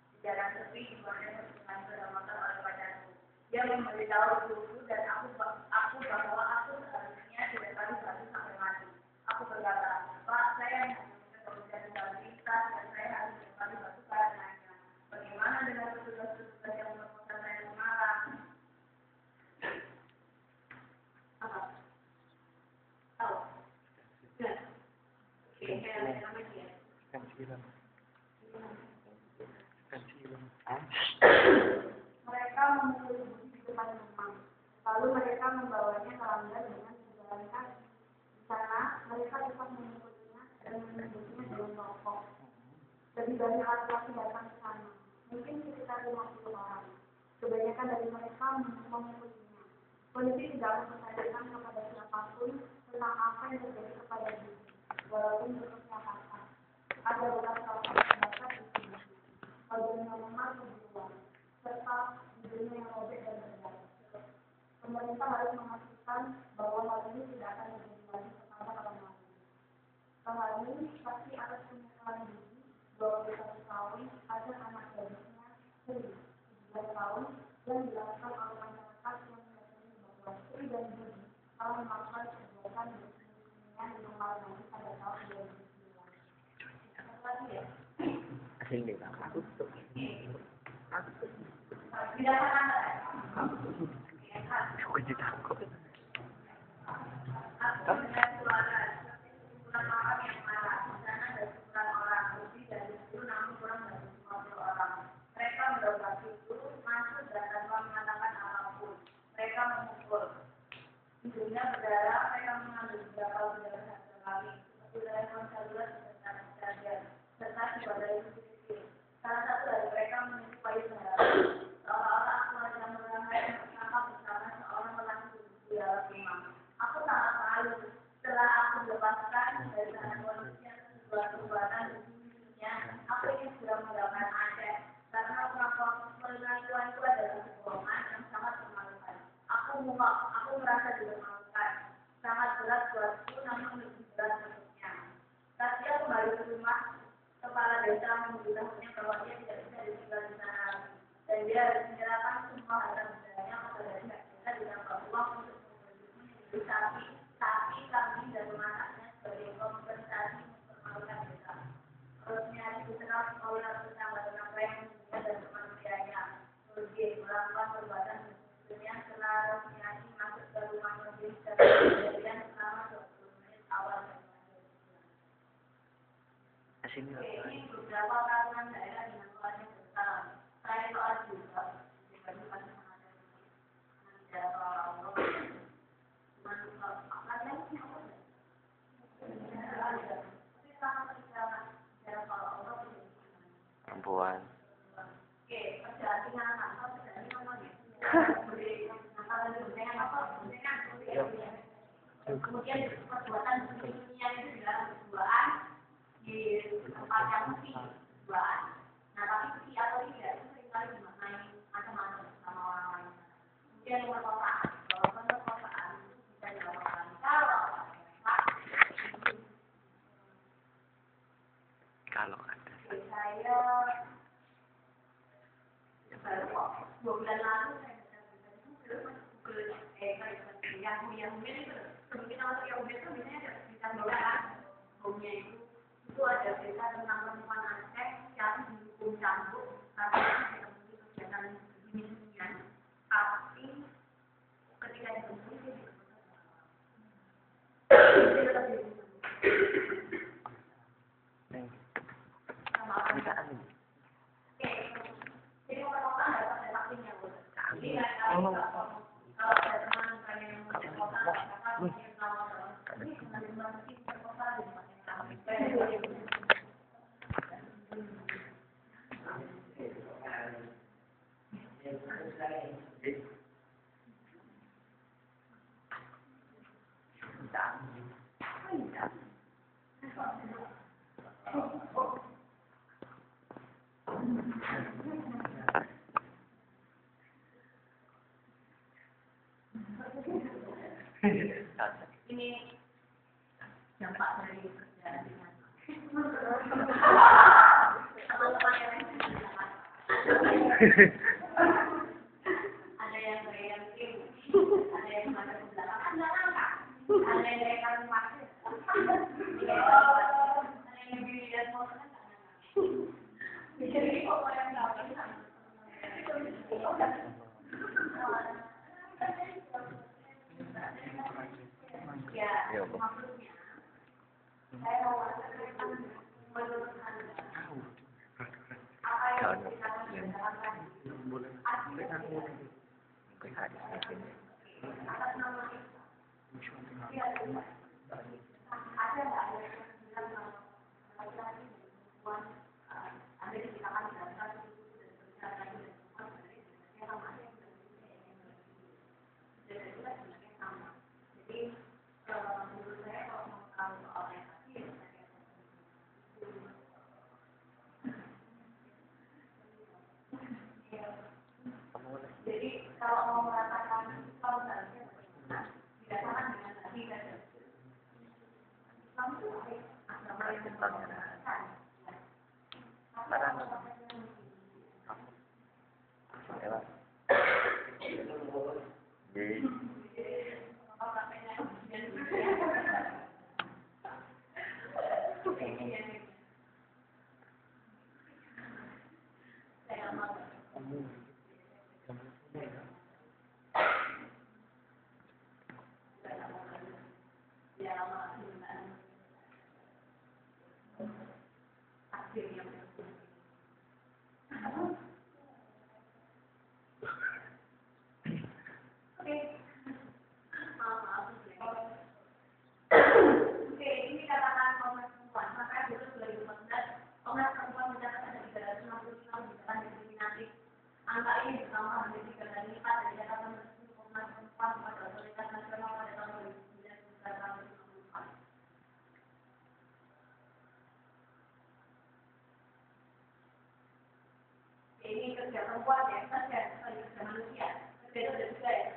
di jalan sepi di mana dengan sepeda motor oleh pacarku. Dia memberitahu dulu dan aku bahwa aku seharusnya tidak kali satu sampai mati. Aku berkata, Pak, saya hanya kemudian disabilitas dan saya harus kembali batu karenanya. Bagaimana dengan petugas-petugas yang memperkosa saya Semarang? Apa? Tahu? Ya. Oke, saya lihat nama dia. Mereka memukul ibu di depan rumah. Lalu mereka membawanya ke langgar dengan berjalan kaki. Di sana, mereka tetap memukulnya dan menembusnya dengan rokok. Lebih banyak laki-laki datang ke sana, mungkin sekitar 50 orang. Kebanyakan dari mereka memukulinya. Polisi tidak mempertanyakan kepada siapapun tentang apa yang terjadi kepada diri, walaupun bentuknya kasar. Ada beberapa orang terbakar di tubuhnya, badannya lemah kebutuhan, serta hidungnya yang robek dan berdarah. Pemerintah harus memastikan bahwa hal ini tidak akan terjadi lagi kepada orang lain. Hal ini pasti harus menindaklanjuti bahwa kita ketahui ada anak gadisnya 17 tahun yang dilakukan oleh masyarakat yang meyakini bahwa Sri dan Budi telah melakukan perbuatan berkemungkinan yang lalu pada tahun 2009. Satu lagi ya? Ini aku tuh. Dirasakan nggak? Aku jadi takut. Aku mendengar suara seperti kumpulan orang yang marah. Di sana ada kumpulan orang lebih dari 10 namun kurang dari 50 orang. Mereka mendobrak pintu, masuk dan tanpa mengatakan apapun. Mereka memukul. Hidungnya berdarah, mereka mengambil beberapa benda harga kami. Seperti konsalura serta ibadah itu kecil. Salah satu dari mereka menyerupai saudara. Seolah-olah aku sedang melanggar bersama seorang lelaki di dalam rumah. Aku sangat malu setelah aku dilepaskan dari tangan polisi yang sebuah perbuatan sesungguhnya. Aku ingin segera mendapatkan Aceh karena pengakuan itu adalah kebohongan yang sangat memalukan. Aku merasa dipermalukan. Sangat berat buatku, namun lebih berat untuknya. Saat dia kembali ke rumah, kepala desa memberitahunya bahwa dia tidak bisa ditinggal di sana lagi. Dan dia harus menyerahkan semua harta bendanya kepada pihak desa ditambah uang untuk membeli sapi, kambing, dan memasaknya sebagai kompensasi mempermalukan desa. Harusnya dikenal oleh tetangga-tetangga yang mulia dan kemanusiaannya. Nurdin melakukan perbuatan sesungguhnya setelah Rosmiati masuk ke rumah Nurdin dan kejadian selama 20 menit awal dari Sini ini beberapa peraturan daerah dengan luasnya besar. Saya soal juga, dibagi pasti menghadapi perempuan. Oke, perjalanan apa? Kemudian perbuatan dunia itu adalah perbuatan di tempat yang mesti perbuatan. Nah, tapi mesti atau tidak itu seringkali dimaknai macam-macam sama orang lain. Kemudian perkosaan, kalau perkosaan itu bisa dilakukan Kalau ada. Saya baru kok 2 bulan lalu saya Google yang itu sebelum masuk yang itu biasanya ada cerita bola kan homenya itu ada cerita tentang perempuan Aceh yang dihukum cambuk karena memenuhi kegiatan begini-beginian tapi ketika ditemui dia lebih sama orang jadi orang-orang ada vaksinnya jadi kalau ada teman saya yang berkosa ini dampak dari kerjaan ada yang bayar game, ada yang ada ke belakang, ada yang rekam market, ada yang dilihat motor jadi kok yang dapat ya maksudnya saya mau menurut Anda apa yang kita lakukan atas nama ada nggak ada yang bilang laki-laki dan perempuan ada di kalangan dasar itu dan berbicara dari perempuan yang sama ada yang dan itu kan sebenarnya sama jadi menurut saya kalau mau tahu soal empati jadi kalau mau mengatakan Islam seharusnya didasarkan dengan hati dan Islam itu agama yang memperkenalkan Oke, ini katakan Komnas Perempuan. Maka dulu 2014, Komnas Perempuan mencatat ada 365 gugatan diskriminatif. Angka ini bertambah menjadi 3 kali lipat dari data pemerintah Komnas Perempuan pada Otoritas Nasional pada tahun 2009 hingga tahun 2024. Ini kerja perempuan ya, kerja manusia. Kerja itu ada juga ya,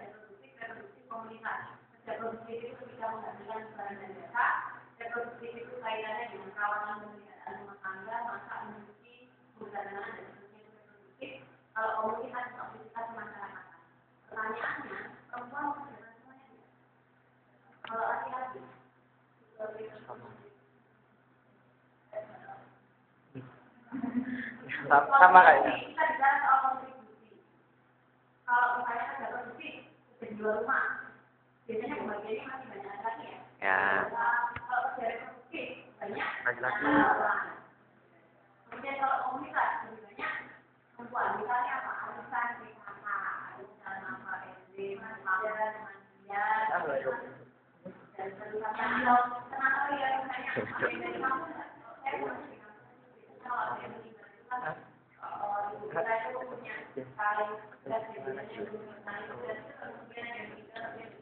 reproduktif komunitas. Kerja produktif itu bisa menghasilkan barang dan jasa. Reproduktif itu kaitannya dengan perawatan pemeliharaan rumah tangga, masak, mencuci, perjalanan dan sebagainya itu reproduktif. Kalau komunitas itu aktivitas masyarakat. Pertanyaannya, perempuan mengerjakan semuanya tidak? Kalau laki-laki, sama kayaknya. Kita bicara soal kontribusi. Kalau misalnya kerja produksi, kerja di luar rumah, biasanya pembagiannya masih banyak laki ya. Ya. Kalau kerja reproduktif, banyak Laki-laki. perempuan. Kemudian kalau komunitas, lebih banyak perempuan. Misalnya apa? Arisan, PKK, arisan apa, SD, mandian, dan sebagainya. Kenapa ya misalnya ada yang dari kampung? Saya masih di kampung. Kalau ada yang di Balikpapan, kita itu punya sekali dan biasanya belum sekali dan kemudian ada yang tiga tapi yang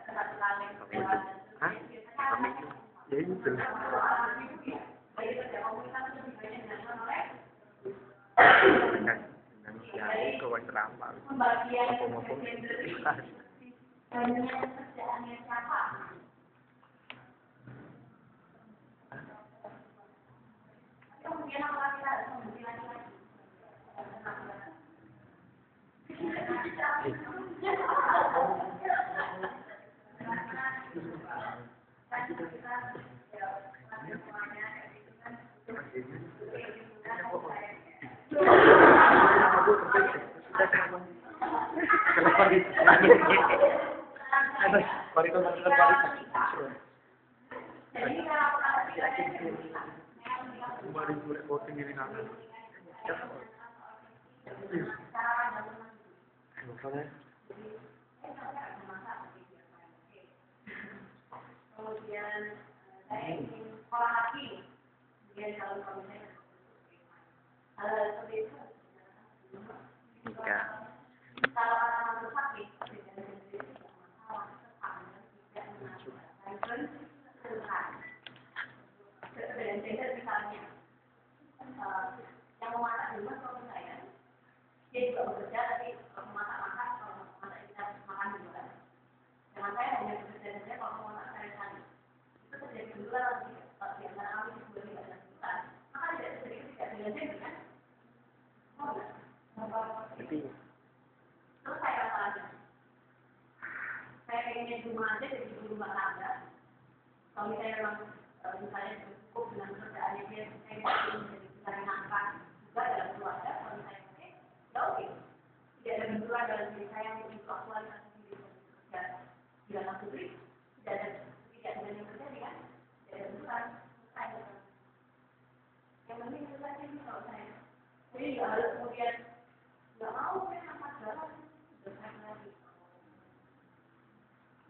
satu kali Ya itu. jadi kerja komunitas itu lebih banyak dilakukan oleh Ya, kawan teramal. pembagian Ngomong-ngomong. gender banyak kerjaannya siapa? Kemudian apa kita harus membagi laki-laki? Kemudian saya ingin sekolah lagi, kemudian kalau misalnya seperti itu. Nikah. Kalau orang masuk sakit, tidak masalah, tidak mengajukan keluhan. Dan gender misalnya, yang memasak di rumah suami saya, dia juga bekerja, tapi kalau memasak-masak, kalau masak kita makan di luar. Dengan saya hanya bekerja saja kalau mau masak sehari-hari. Itu terjadi di luar atau tidak? Kalau di antara kami berdua tidak ada kesulitan, maka tidak terjadi tidak dengan gender kan? Tapi Terus saya katakan, saya pengennya di rumah aja jadi ibu rumah tangga. Kalau saya memang misalnya cukup dengan pekerjaannya dia, saya ingin menjadi pencari nafkah juga dalam keluarga. Kalau saya pakai, ya oke. Tidak ada benturan dalam diri saya untuk aktualisasi diri bekerja di dalam publik. Tidak ada yang terjadi kan? Tidak ada benturan. Yang penting itu saja sih kalau saya. Jadi nggak harus kemudian nggak mau saya nafkah jalan.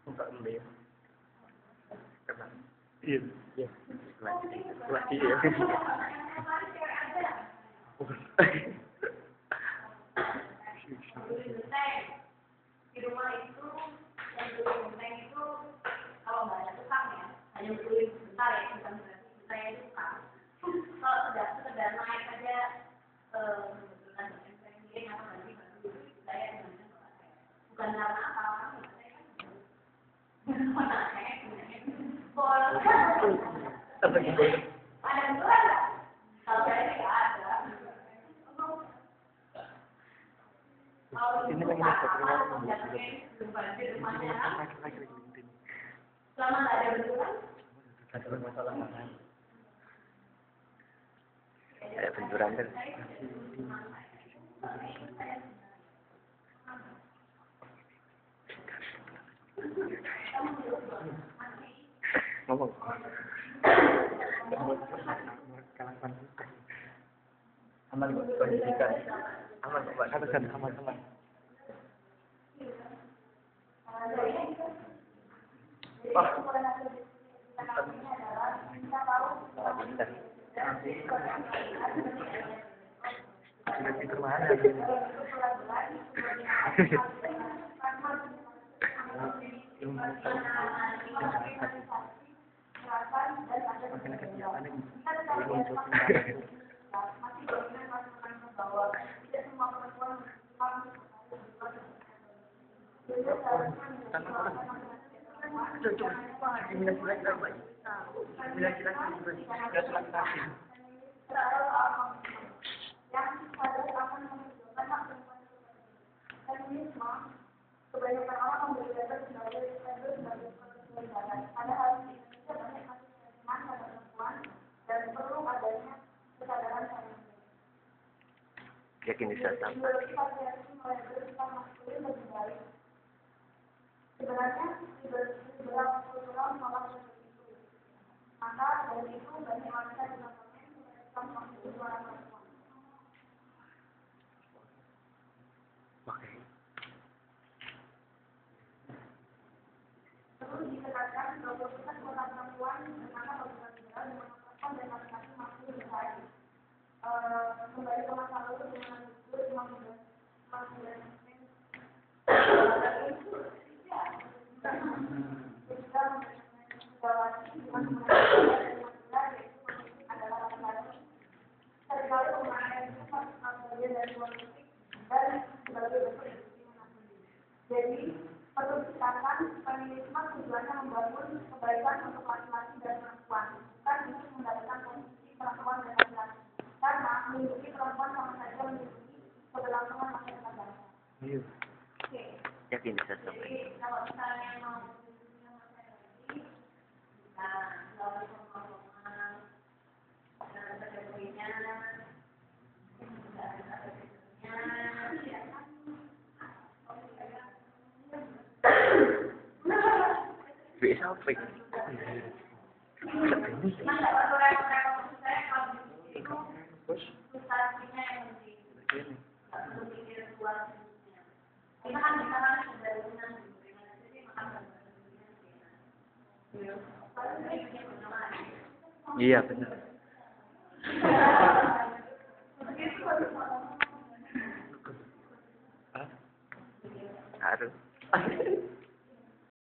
enggak ambil. Karena iya. Lagi ya. Di rumah itu yang beli genteng itu kalau nggak ada tukang ya hanya beli bentar ya bukan berarti saya itu tukang. Kalau sudah sekedar naik aja membutuhkan genteng sendiri atau ganti baju saya dengan bukan karena apa orang saya kan ada benturan nggak? Kalau saya ini nggak ada. Ini lagi dapat kenal selama nggak ada benturan? ada masalah mana? Ada benturan kan? Ngomong. Aman kok pendidikan. Aman kok, Pak. Katakan aman. Wah. Bentar. Pintu mana ini? Kebanyakan orang memberi data sebagai penelitian, padahal di Indonesia banyak kasus pelecehan pada perempuan dan perlu adanya kesadaran saling. Yakin bisa sampai. Ideologi patriarki mulai bersikap maskulin lebih baik. Sebenarnya liberal kultural menolak seperti itu. Maka dari itu banyak wanita di parlemen menetapkan maskulin suara perempuan. Perlu ditekankan bahwa pusat kota perempuan bernama Kabupaten Liberal dengan perempuan dan laki-laki masih bersaing. Kembali ke masa lalu dengan itu 15 Jadi, perlu dikatakan feminisme tujuannya membangun kebaikan untuk laki-laki dan perempuan, bukan untuk mendapatkan posisi perempuan dan laki-laki. Karena melindungi perempuan sama saja melindungi keberlangsungan masyarakat bangsa. Oke. Yakin bisa sampai. Jadi, kalau misalnya mau melindungi masyarakat ini, bisa melalui pengumuman, dan kategorinya, Bisa sampai. Iya benar. Harus.